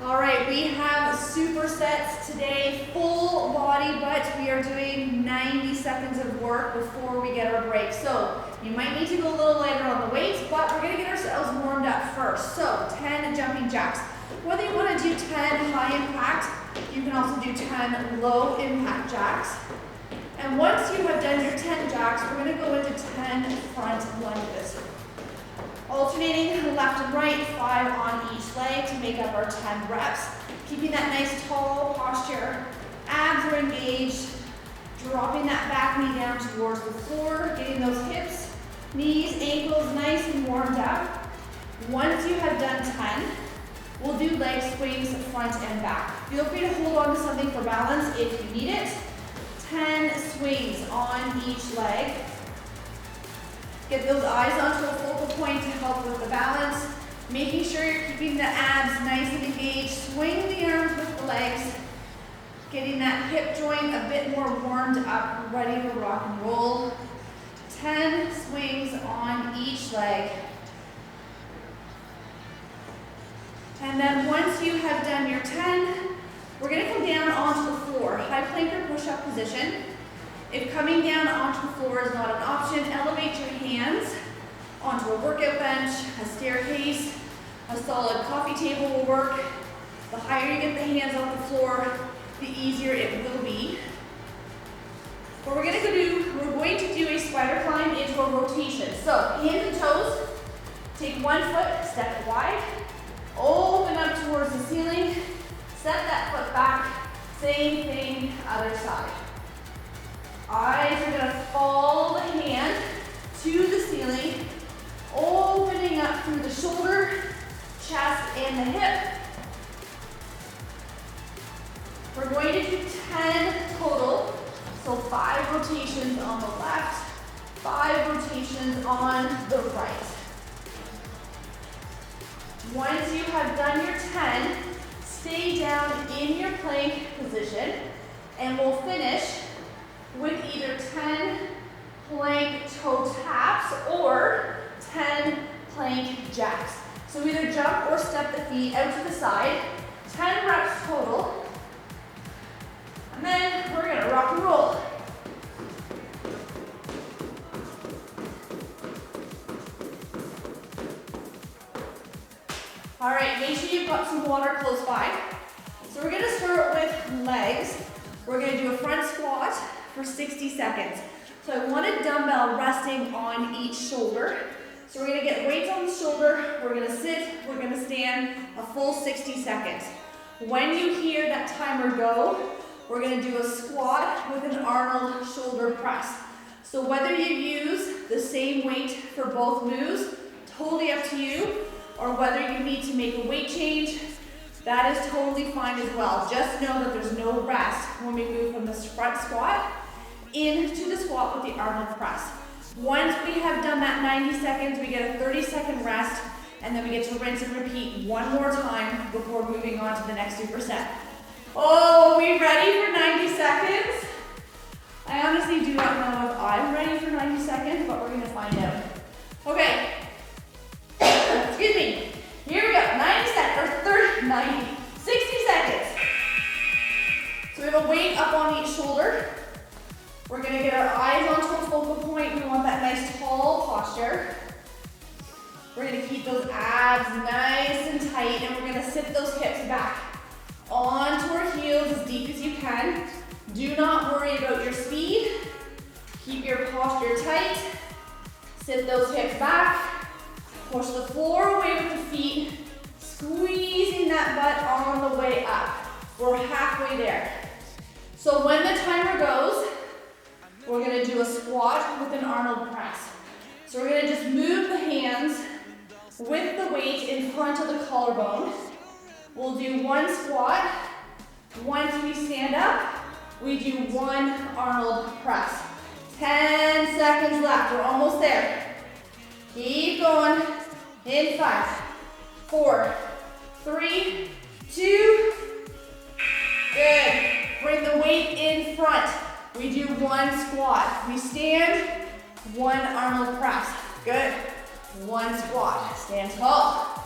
All right, we have supersets today, full body, but we are doing 90 seconds of work before we get our break. So you might need to go a little lighter on the weights, but we're gonna get ourselves warmed up first. So 10 jumping jacks. Whether you wanna do 10 high impact, you can also do 10 low impact jacks. And once you have done your 10 jacks, we're gonna go into 10 front lunges. Alternating left and right, 5 on each leg to make up our 10 reps. Keeping that nice tall posture, abs are engaged, dropping that back knee down towards the floor, getting those hips, knees, ankles nice and warmed up. Once you have done 10, we'll do leg swings front and back. Feel free to hold on to something for balance if you need it. 10 swings on each leg. Get those eyes onto a focal point to help with the balance. Making sure you're keeping the abs nice and engaged. Swing the arms with the legs. Getting that hip joint a bit more warmed up, ready to rock and roll. 10 swings on each leg. And then once you have done your 10, we're gonna come down onto the floor. High plank or push-up position. If coming down onto the floor is not an option, elevate your hands onto a workout bench, a staircase, a solid coffee table will work. The higher you get the hands off the floor, the easier it will be. What we're going to do a spider climb into a rotation. So hands and toes, take one foot, step wide, open up towards the ceiling, set that foot back, same thing, other side. Eyes are going to follow the hand to the ceiling, opening up through the shoulder, chest, and the hip. We're going to do 10 total, so 5 rotations on the left, 5 rotations on the right. Once you have done your 10, stay down in your plank position, and we'll finish with either 10 plank toe taps or 10 plank jacks. So either jump or step the feet out to the side, 10 reps total, and then we're gonna rock and roll. All right, make sure you've got some water close by. So we're gonna start with legs. We're gonna do a front squat for 60 seconds. So I want a dumbbell resting on each shoulder. So we're gonna get weights on the shoulder, we're gonna sit, we're gonna stand a full 60 seconds. When you hear that timer go, we're gonna do a squat with an Arnold shoulder press. So whether you use the same weight for both moves, totally up to you, or whether you need to make a weight change, that is totally fine as well. Just know that there's no rest when we move from the front squat into the squat with the Arnold press. Once we have done that 90 seconds, we get a 30-second rest, and then we get to rinse and repeat one more time before moving on to the next superset. Oh, are we ready for 90 seconds? I honestly do not know if I'm ready for 90 seconds, but we're gonna find out. Okay, excuse me. Here we go, 90 seconds, or 30, 90, 60 seconds. So we have a weight up on each shoulder. We're gonna get our eyes onto a focal point. We want that nice tall posture. We're gonna keep those abs nice and tight, and we're gonna sit those hips back onto our heels as deep as you can. Do not worry about your speed. Keep your posture tight. Sit those hips back. Push the floor away with the feet, squeezing that butt on the way up. We're halfway there. So when the timer goes, we're gonna do a squat with an Arnold press. So we're gonna just move the hands with the weight in front of the collarbone. We'll do one squat. Once we stand up, we do one Arnold press. 10 seconds left, we're almost there. Keep going. In 5, 4, 3, 2, good. Bring the weight in front. We do one squat. We stand, one Arnold press. Good. One squat. Stand tall.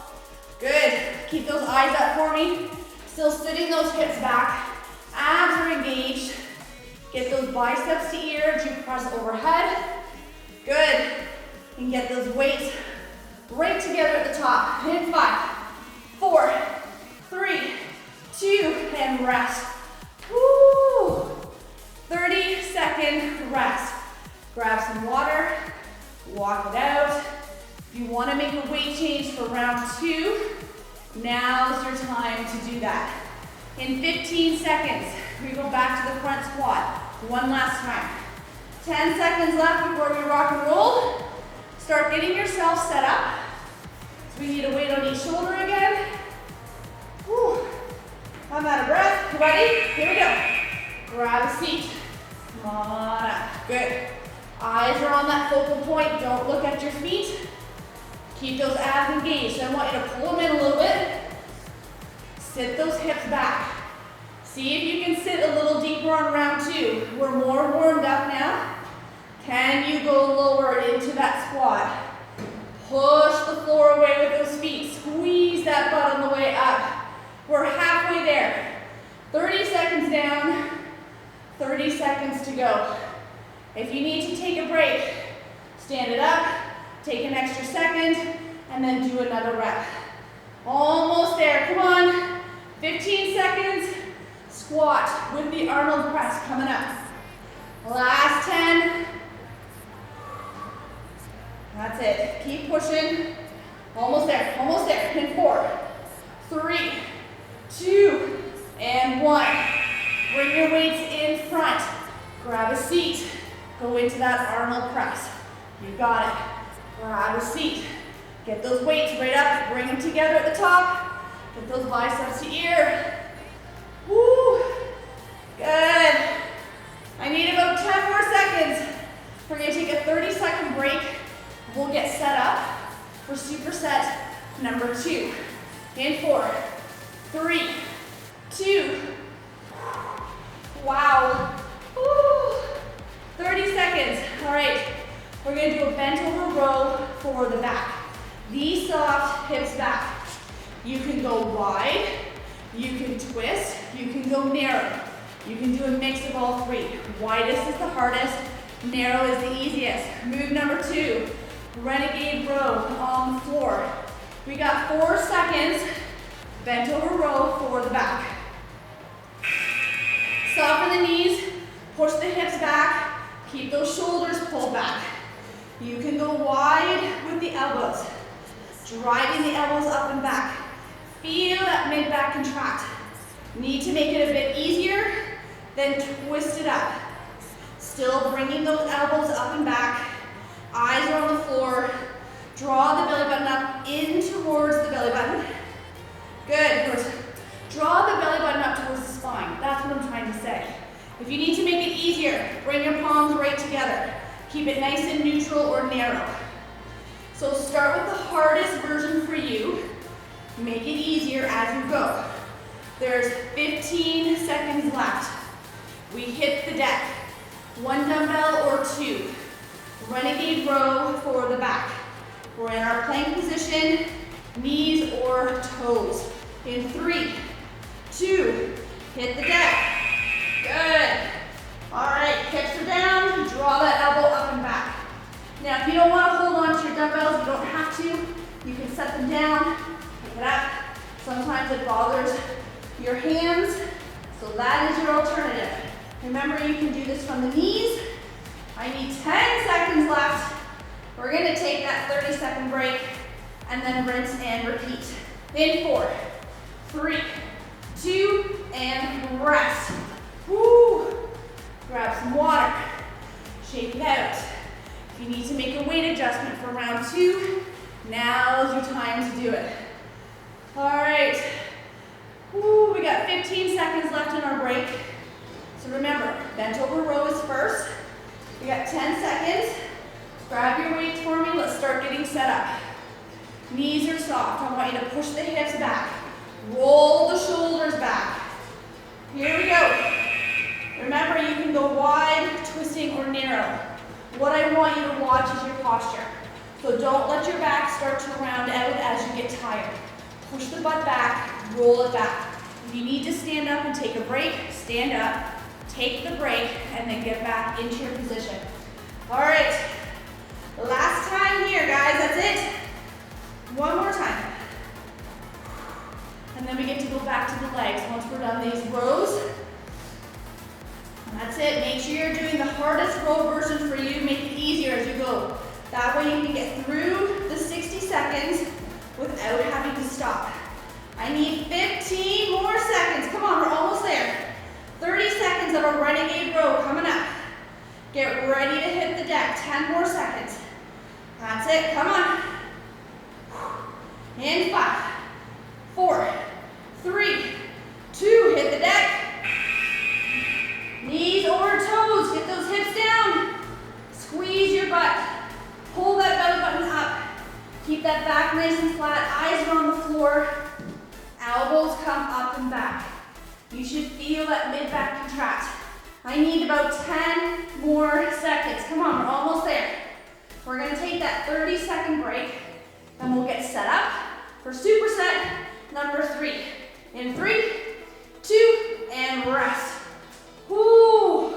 Good. Keep those eyes up for me. Still sitting those hips back. Abs are engaged. Get those biceps to ear as you press overhead. Good. And get those weights right together at the top. In 5, 4, 3, 2, and rest. Woo! 30-second rest. Grab some water, walk it out. If you want to make a weight change for round 2, now's your time to do that. In 15 seconds, we go back to the front squat. One last time. 10 seconds left before we rock and roll. Start getting yourself set up. So we need a weight on each shoulder again. Whew. I'm out of breath. Ready? Here we go. Grab a seat. Come on up. Good. Eyes are on that focal point. Don't look at your feet. Keep those abs engaged. So I want you to pull them in a little bit. Sit those hips back. See if you can sit a little deeper on round 2. We're more warmed up now. Can you go lower into that squat? Push the floor away with those feet. Squeeze that butt on the way up. We're halfway there. 30 seconds down, 30 seconds to go. If you need to take a break, stand it up, take an extra second, and then do another rep. Almost there, come on. 15 seconds, squat with the Arnold press coming up. Last 10. That's it, keep pushing. Almost there, in 4, 3, 2, and 1. Bring your weights in front. Grab a seat, go into that Arnold press. You got it. Grab a seat. Get those weights right up, bring them together at the top. Get those biceps to ear. Woo! Good. I need about 10 more seconds. We're gonna take a 30-second break. We'll get set up for superset number 2. In 4, 3, 2. Wow. Woo. 30 seconds. All right. We're gonna do a bent over row for the back. Knees soft, hips back. You can go wide, you can twist, you can go narrow. You can do a mix of all 3. Widest is the hardest, narrow is the easiest. Move number 2, renegade row on the floor. We got 4 seconds, bent over row for the back. Soften the knees, push the hips back, keep those shoulders pulled back. You can go wide with the elbows, driving the elbows up and back. Feel that mid-back contract. Need to make it a bit easier, then twist it up. Still bringing those elbows up and back. Eyes are on the floor. Draw the belly button up in towards the belly button. Good. Draw the belly button up towards the spine. That's what I'm trying to say. If you need to make it easier, bring your palms right together. Keep it nice and neutral or narrow. So start with the hardest version for you. Make it easier as you go. There's 15 seconds left. We hit the deck. 1 dumbbell or 2. Renegade row for the back. We're in our plank position, knees or toes. In 3, 2, hit the deck. Good. All right, hips are down, draw that elbow up and back. Now, if you don't want to hold on to your dumbbells, you don't have to. You can set them down, pick it up. Sometimes it bothers your hands, so that is your alternative. Remember, you can do this from the knees. I need 10 seconds left. We're gonna take that 30-second break and then rinse and repeat. In 4, 3, 2, and rest. Woo! Grab some water, shake it out. If you need to make a weight adjustment for round 2, now's your time to do it. All right. Woo, we got 15 seconds left in our break. So remember, bent over row is first. We got 10 seconds. Grab your weights for me. Let's start getting set up. Knees are soft. I want you to push the hips back. Roll the shoulders back. Here we go. Remember, you can go wide, twisting, or narrow. What I want you to watch is your posture. So don't let your back start to round out as you get tired. Push the butt back, roll it back. If you need to stand up and take a break, stand up, take the break, and then get back into your position. All right, last time here, guys, that's it. One more time. And then we get to go back to the legs once we're done these rows. And that's it. Make sure you're doing the hardest row version for you. Make it easier as you go. That way you can get through the 60 seconds without having to stop. I need 15 more seconds. Come on, we're almost there. 30 seconds of a renegade row coming up. Get ready to hit the deck. 10 more seconds. That's it. Come on. In 5, 4, 3, 2, hit the deck. Knees over toes, get those hips down. Squeeze your butt. Pull that belly button up. Keep that back nice and flat. Eyes are on the floor. Elbows come up and back. You should feel that mid-back contract. I need about 10 more seconds. Come on, we're almost there. We're gonna take that 30-second break and we'll get set up for superset number 3. In 3, 2, and rest. Woo!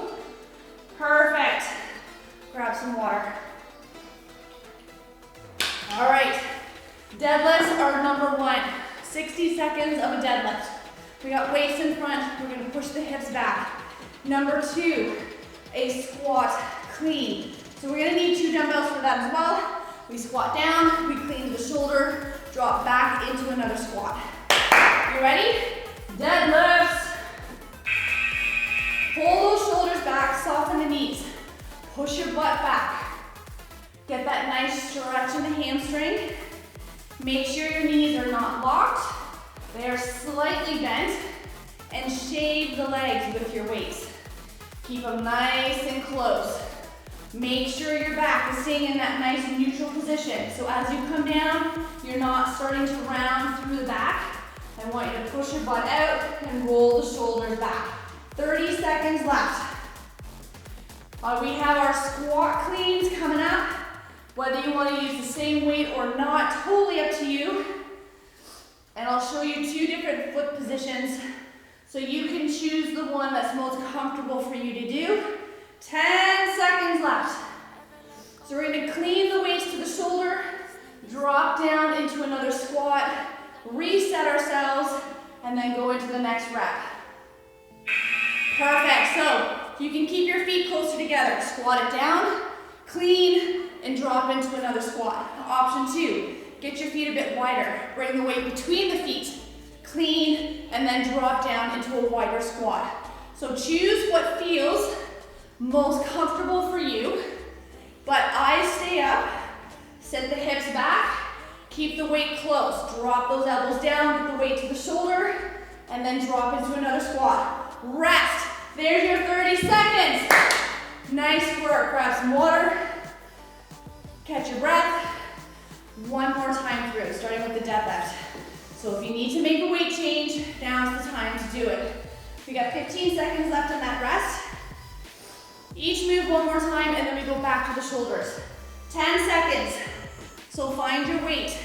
Perfect. Grab some water. All right, deadlifts are number 1. 60 seconds of a deadlift. We got weights in front, we're gonna push the hips back. Number 2, a squat clean. So we're gonna need 2 dumbbells for that as well. We squat down, we clean to the shoulder, drop back into another squat. You ready? Deadlifts. Pull those shoulders back, soften the knees. Push your butt back. Get that nice stretch in the hamstring. Make sure your knees are not locked. They are slightly bent. And shave the legs with your weights. Keep them nice and close. Make sure your back is staying in that nice neutral position. So as you come down, you're not starting to round through the back. I want you to push your butt out and roll the shoulders back. 30 seconds left. We have our squat cleans coming up. Whether you want to use the same weight or not, totally up to you. And I'll show you 2 different foot positions so you can choose the one that's most comfortable for you to do. 10 seconds left. So we're going to clean the weights to the shoulder, drop down into another squat, reset ourselves, and then go into the next rep. Perfect. So you can keep your feet closer together. Squat it down, clean, and drop into another squat. Option 2, get your feet a bit wider. Bring the weight between the feet, clean, and then drop down into a wider squat. So choose what feels most comfortable for you, but eyes stay up, set the hips back, keep the weight close. Drop those elbows down, get the weight to the shoulder, and then drop into another squat. Rest. There's your 30 seconds. Nice work. Grab some water. Catch your breath. One more time through, starting with the deadlift. So if you need to make a weight change, now's the time to do it. We got 15 seconds left in that rest. Each move one more time, and then we go back to the shoulders. 10 seconds. So find your weight.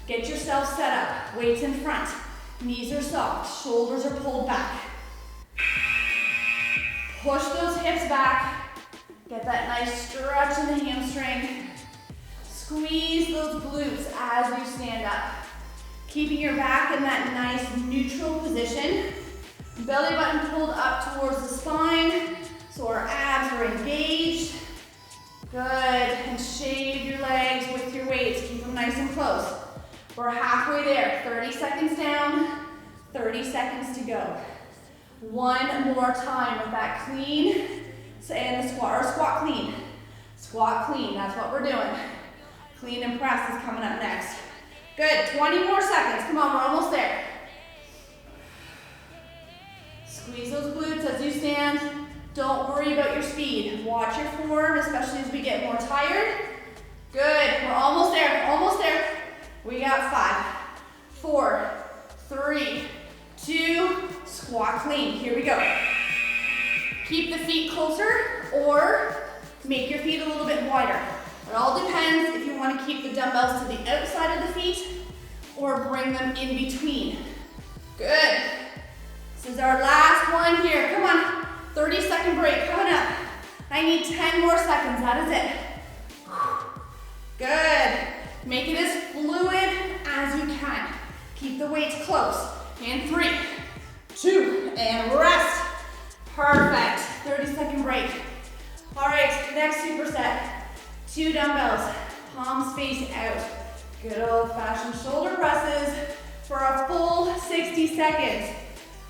Get yourself set up. Weights in front. Knees are soft. Shoulders are pulled back. Push those hips back. Get that nice stretch in the hamstring. Squeeze those glutes as you stand up. Keeping your back in that nice neutral position. Belly button pulled up towards the spine, so our abs are engaged. Good, and shave your legs with your weights. Keep them nice and close. We're halfway there. 30 seconds down, 30 seconds to go. One more time with that clean and the squat, or squat clean. Squat clean, that's what we're doing. Clean and press is coming up next. Good, 20 more seconds. Come on, we're almost there. Squeeze those glutes as you stand. Don't worry about your speed. Watch your form, especially as we get more tired. Good, we're almost there, almost there. We got 5, 4, 3, 2, squat clean. Here we go. Keep the feet closer or make your feet a little bit wider. It all depends if you want to keep the dumbbells to the outside of the feet or bring them in between. Good. our last one here. Come on, 30-second break coming up. I need 10 more seconds, that is it. Good. Make it as fluid as you can. Keep the weights close. In 3, 2, and rest. Perfect. 30-second break. All right, next superset. 2 dumbbells, palms face out. Good old-fashioned shoulder presses for a full 60 seconds.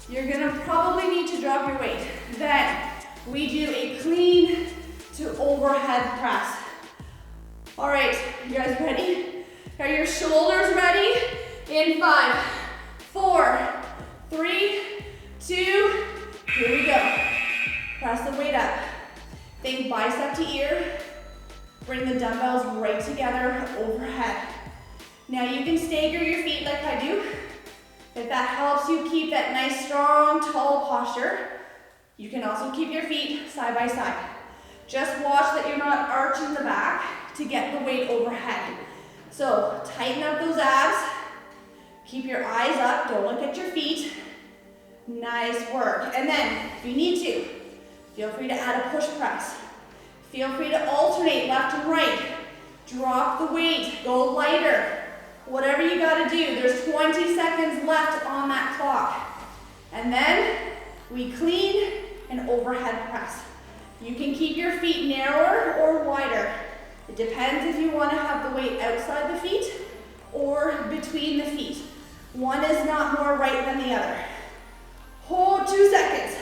You're gonna probably need to drop your weight. Then we do a clean to overhead press. All right, you guys ready? Are your shoulders ready? In 5, 4, 3, 2, here we go. Press the weight up. Think bicep to ear. Bring the dumbbells right together overhead. Now you can stagger your feet like I do. If that helps you keep that nice, strong, tall posture, you can also keep your feet side by side. Just watch that you're not arching the back to get the weight overhead. So tighten up those abs. Keep your eyes up, don't look at your feet. Nice work. And then, if you need to, feel free to add a push press. Feel free to alternate left and right. Drop the weight, go lighter. Whatever you gotta do, there's 20 seconds left on that clock. And then we clean and overhead press. You can keep your feet narrower or wider. It depends if you wanna have the weight outside the feet or between the feet. One is not more right than the other. Hold 2 seconds.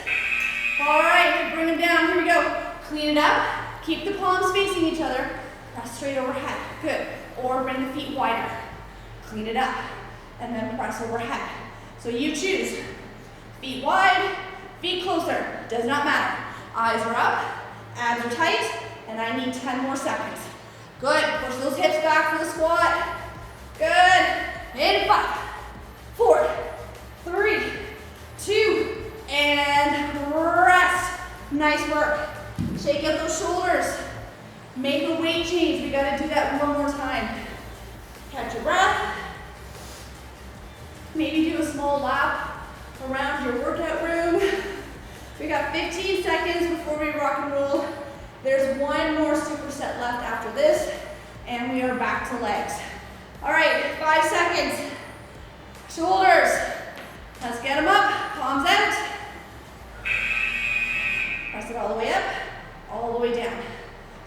All right, bring them down, here we go. Clean it up, keep the palms facing each other. Press straight overhead, good. Or bring the feet wider. Clean it up, and then press overhead. So you choose. Feet wide, feet closer, does not matter. Eyes are up, abs are tight, and I need 10 more seconds. Good, push those hips back for the squat. Good, in 5, 4, 3, 2, and rest. Nice work. Shake out those shoulders. Make a weight change. We gotta do that one more time. Catch your breath. Maybe do a small lap around your workout room. We got 15 seconds before we rock and roll. There's one more superset left after this, and we are back to legs. All right, 5 seconds. Shoulders. Let's get them up, palms out. Press it all the way up, all the way down.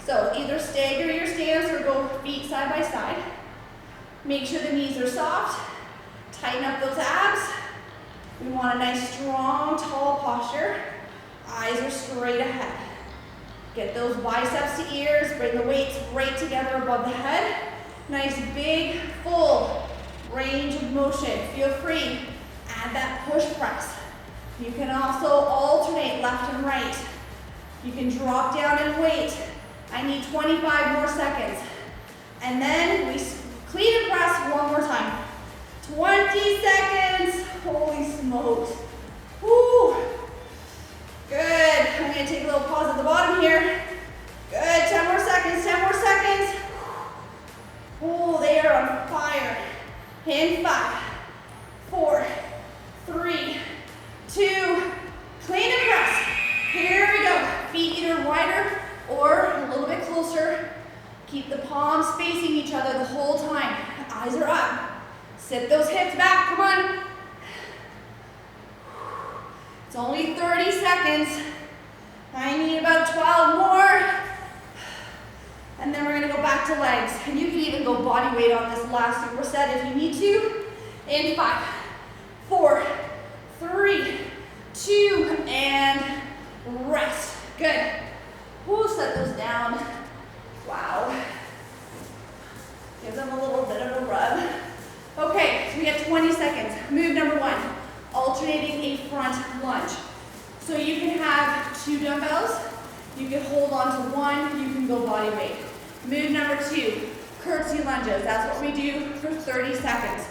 So either stagger your stance or go feet side by side. Make sure the knees are soft. Tighten up those abs. We want a nice, strong, tall posture. Eyes are straight ahead. Get those biceps to ears. Bring the weights right together above the head. Nice, big, full range of motion. Feel free. Add that push press. You can also alternate left and right. You can drop down and wait. I need 25 more seconds. And then we clean and press one more time. 20 seconds. Holy smokes. Woo. Good. I'm going to take a little pause at the bottom here. Good. 10 more seconds. 10 more seconds. Oh, they are on fire. In 5, 4, 3, 2, clean and press. Here we go. Feet either wider or a little bit closer. Keep the palms facing each other the whole time. Eyes are up. Sit those hips back. Come on. It's only 30 seconds. I need about 12 more. And then we're going to go back to legs. And you can even go body weight on this last superset if you need to. In 5, 4, 3, 2, and rest. Good. We'll set those down. Wow. Give them a little bit of a rub. Okay, so we have 20 seconds. Move number 1, alternating a front lunge. So you can have 2 dumbbells. You can hold on to 1. You can go body weight. Move number 2, curtsy lunges. That's what we do for 30 seconds.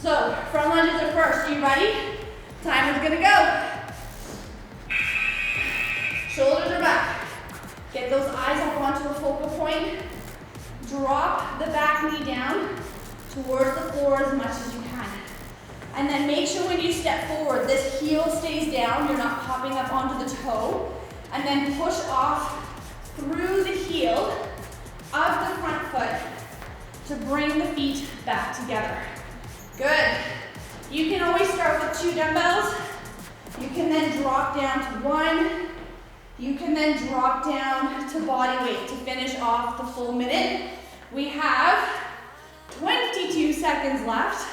So front lunges are first. You ready? Timer's gonna go. Shoulders are back. Get those eyes up onto a focal point. Drop the back knee down towards the floor as much as you can. And then make sure when you step forward, this heel stays down. You're not popping up onto the toe. And then push off through the heel of the front foot to bring the feet back together. Good. You can always start with 2 dumbbells. You can then drop down to 1. You can then drop down to body weight to finish off the full minute. We have 22 seconds left,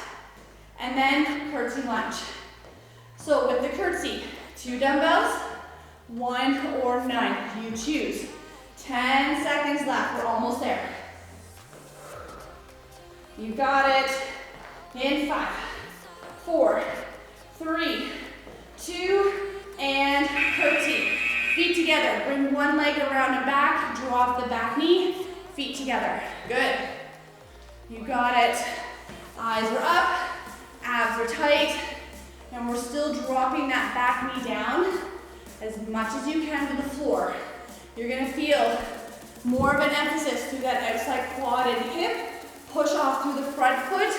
and then curtsy lunge. So with the curtsy, 2 dumbbells, 1 or 9, you choose. 10 seconds left, we're almost there. You got it. In 5, 4, 3, 2, and curtsy. Feet together, bring one leg around and back, drop the back knee, feet together. Good. You got it. Eyes are up, abs are tight, and we're still dropping that back knee down as much as you can to the floor. You're gonna feel more of an emphasis through that outside quad and hip. Push off through the front foot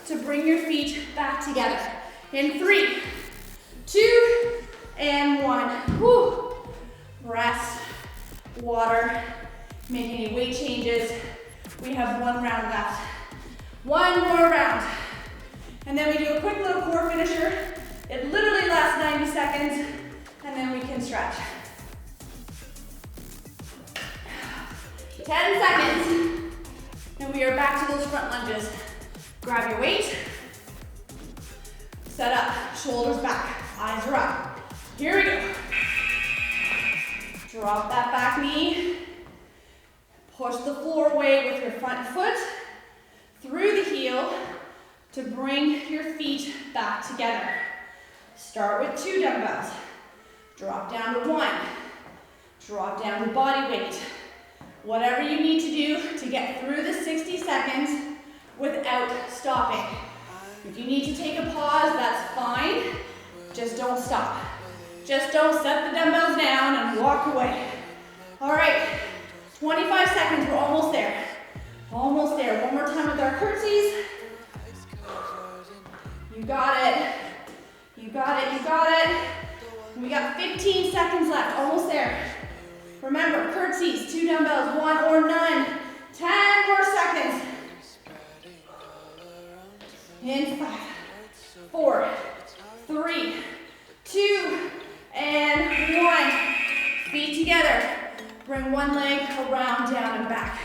to bring your feet back together. In 3, 2, and 1. Woo. Rest, water, make any weight changes. We have 1 round left. 1 more round. And then we do a quick little core finisher. It literally lasts 90 seconds, and then we can stretch. 10 seconds, and we are back to those front lunges. Grab your weight, set up, shoulders back, eyes are up. Here we go. Drop that back knee, push the floor away with your front foot, through the heel to bring your feet back together. Start with 2 dumbbells, drop down to 1, drop down to body weight. Whatever you need to do to get through the 60 seconds without stopping. If you need to take a pause, that's fine, just don't stop. Just don't set the dumbbells down and walk away. All right, 25 seconds, we're almost there. Almost there. One more time with our curtsies. You got it. You got it, you got it. We got 15 seconds left, almost there. Remember, curtsies, 2 dumbbells, 1 or none. 10 more seconds. In 5, 4, 3, 2, and 1. Feet together. Bring one leg around, down, and back.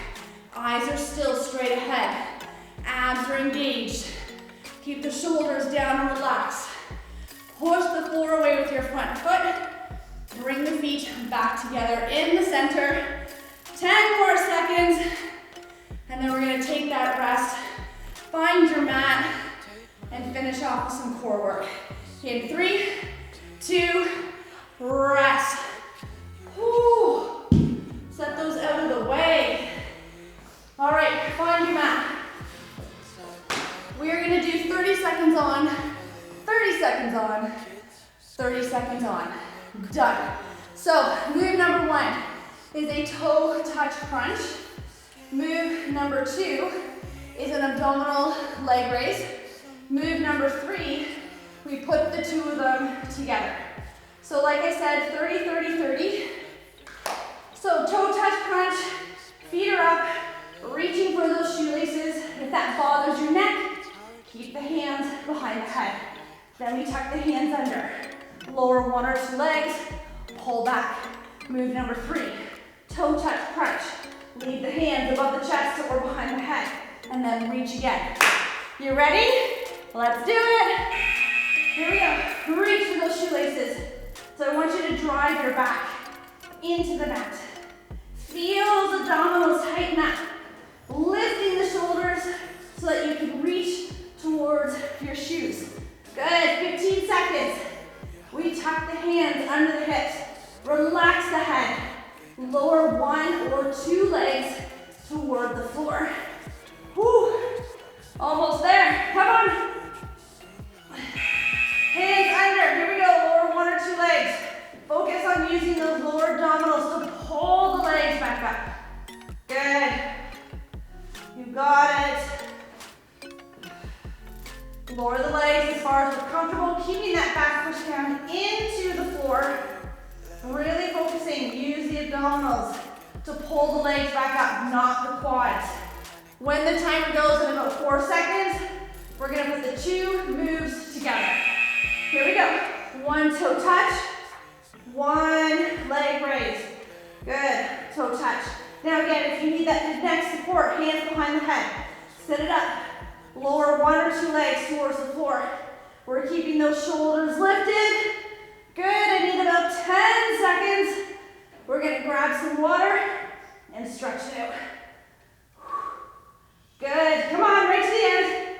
Eyes are still straight ahead. Abs are engaged. Keep the shoulders down and relax. Push the floor away with your front foot. Bring the feet back together in the center. 10 more seconds. And then we're going to take that rest. Find your mat and finish off with some core work. In 3, 2, rest. Whew. Set those out of the way. All right, find your mat. We are going to do 30 seconds on, 30 seconds on, 30 seconds on. Done. So move number 1 is a toe touch crunch. Move number 2 is an abdominal leg raise. Move number 3, we put the 2 of them together. So like I said, 30, 30, 30. So toe touch crunch, feet are up, reaching for those shoelaces. If that bothers your neck, keep the hands behind the head. Then we tuck the hands under. Lower 1 or 2 legs, pull back. Move number 3, toe touch crunch. Leave the hands above the chest or behind the head, and then reach again. You ready? Let's do it. Here we go. Reach for those shoelaces. So I want you to drive your back into the mat. Feel the abdominals tighten up. Lifting the shoulders so that you can reach towards your shoes. Good, 15 seconds. We tuck the hands under the hips. Relax the head. Lower 1 or 2 legs toward the floor. Whew. Almost there. Come on. Hands under. Here we go. Lower 1 or 2 legs. Focus on using those lower abdominals to pull the legs back up. Good. You got it. Lower the legs as far as we're comfortable, keeping that back push down into the floor. Really focusing, use the abdominals to pull the legs back up, not the quads. When the timer goes in about 4 seconds, we're gonna put the 2 moves together. Here we go. 1 toe touch, 1 leg raise. Good, toe touch. Now again, if you need that neck support, hands behind the head, sit it up. Lower 1 or 2 legs towards the floor. We're keeping those shoulders lifted. Good, I need about 10 seconds. We're gonna grab some water and stretch it out. Good, come on, right to the end.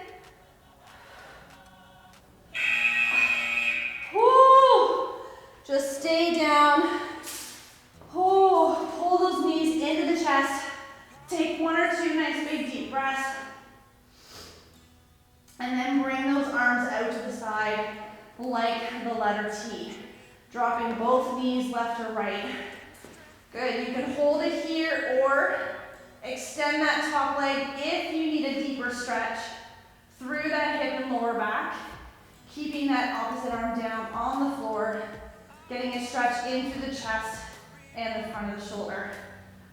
Woo. Just stay down. Pull those knees into the chest. Take 1 or 2 nice big deep breaths. And then bring those arms out to the side like the letter T. Dropping both knees left or right. Good, you can hold it here or extend that top leg if you need a deeper stretch through that hip and lower back. Keeping that opposite arm down on the floor. Getting a stretch into the chest and the front of the shoulder.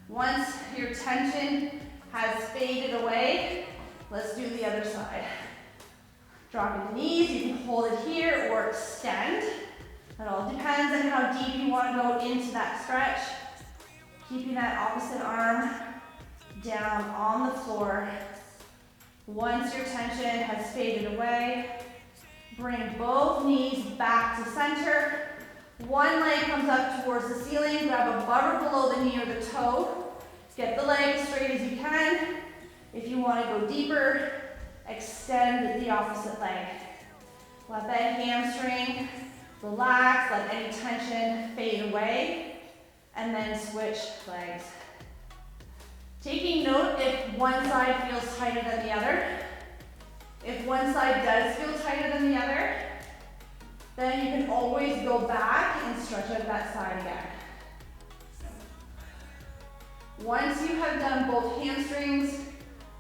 Once your tension has faded away, let's do the other side. Dropping the knees, you can hold it here or extend. It all depends on how deep you want to go into that stretch. Keeping that opposite arm down on the floor. Once your tension has faded away, bring both knees back to center. 1 leg comes up towards the ceiling, grab above or below the knee or the toe. Get the leg as straight as you can. If you want to go deeper, extend the opposite leg. Let that hamstring relax, let any tension fade away, and then switch legs. Taking note if one side feels tighter than the other. If one side does feel tighter than the other, then you can always go back and stretch out that side again. Once you have done both hamstrings,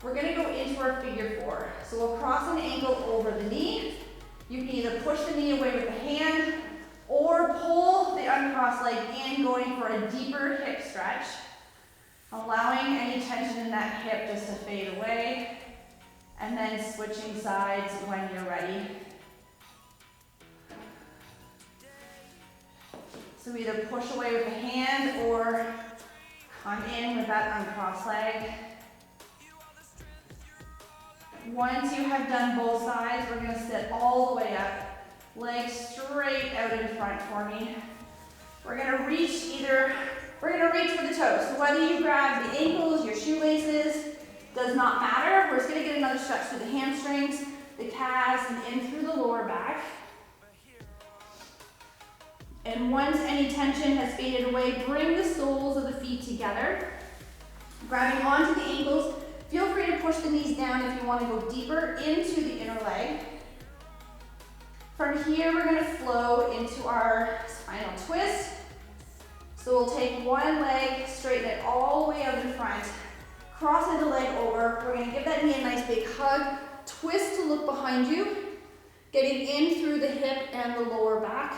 we're going to go into our figure 4. So we'll cross an ankle over the knee. You can either push the knee away with the hand or pull the uncrossed leg in, going for a deeper hip stretch, allowing any tension in that hip just to fade away, and then switching sides when you're ready. So either push away with the hand or come in with that uncrossed leg. Once you have done both sides, we're going to sit all the way up. Legs straight out in front for me. We're going to reach for the toes. So whether you grab the ankles, your shoelaces, does not matter. We're just going to get another stretch through the hamstrings, the calves, and in through the lower back. And once any tension has faded away, bring the soles of the feet together. Grabbing onto the ankles. Feel free to push the knees down if you want to go deeper into the inner leg. From here, we're going to flow into our spinal twist. So we'll take one leg, straighten it all the way out in front, cross the leg over. We're going to give that knee a nice big hug, twist to look behind you, getting in through the hip and the lower back.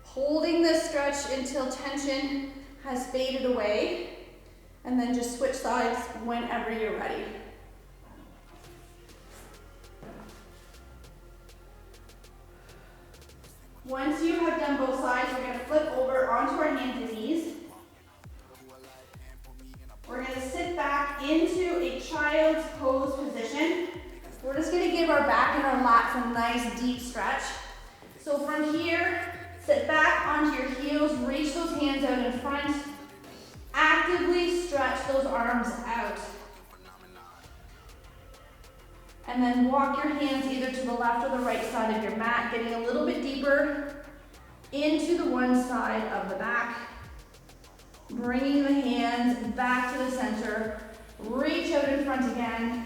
Holding this stretch until tension has faded away. And then just switch sides whenever you're ready. Once you have done both sides, we're going to flip over onto our hands and knees. We're going to sit back into a child's pose position. We're just going to give our back and our lats a nice deep stretch. So from here, sit back onto your heels, reach those hands out in front. Actively stretch those arms out. And then walk your hands either to the left or the right side of your mat, getting a little bit deeper into the one side of the back. Bringing the hands back to the center, reach out in front again,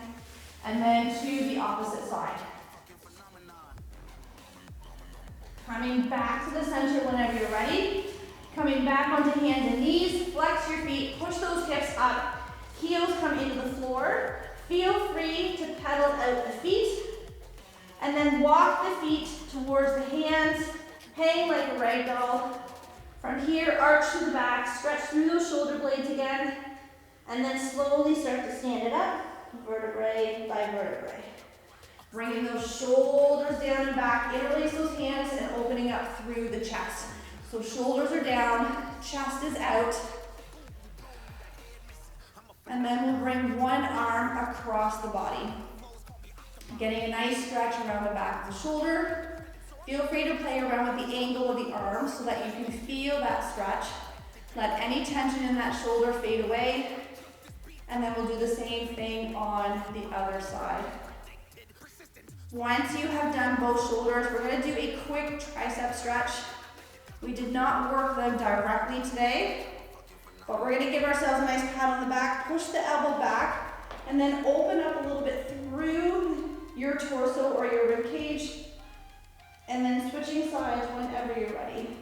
and then to the opposite side. Coming back to the center whenever you're ready. Coming back onto hands and knees, flex your feet, push those hips up, heels come into the floor. Feel free to pedal out the feet. And then walk the feet towards the hands, hang like a rag doll. From here, arch to the back, stretch through those shoulder blades again, and then slowly start to stand it up, vertebrae by vertebrae. Bringing those shoulders down and back, interlace those hands, and opening up through the chest. So shoulders are down, chest is out. And then we'll bring one arm across the body. Getting a nice stretch around the back of the shoulder. Feel free to play around with the angle of the arm so that you can feel that stretch. Let any tension in that shoulder fade away. And then we'll do the same thing on the other side. Once you have done both shoulders, we're going to do a quick tricep stretch. We did not work them directly today, but we're going to give ourselves a nice pat on the back, push the elbow back, and then open up a little bit through your torso or your rib cage, and then switching sides whenever you're ready.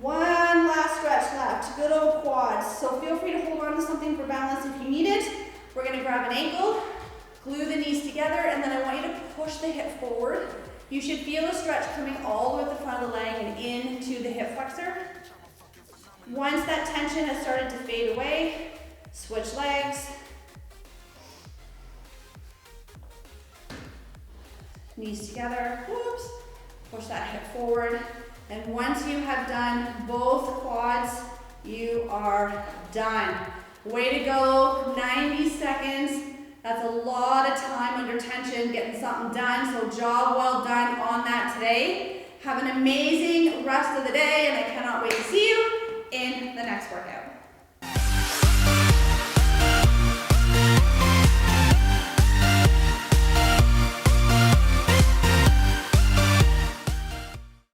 One last stretch left, good old quads. So feel free to hold on to something for balance if you need it. We're going to grab an ankle, glue the knees together, and then I want you to push the hip forward. You should feel the stretch coming all the way at the front of the leg and into the hip flexor. Once that tension has started to fade away, switch legs. Knees together, whoops. Push that hip forward. And once you have done both quads, you are done. Way to go, 90 seconds. That's a lot of time under tension getting something done, so job well done on that today. Have an amazing rest of the day, and I cannot wait to see you in the next workout.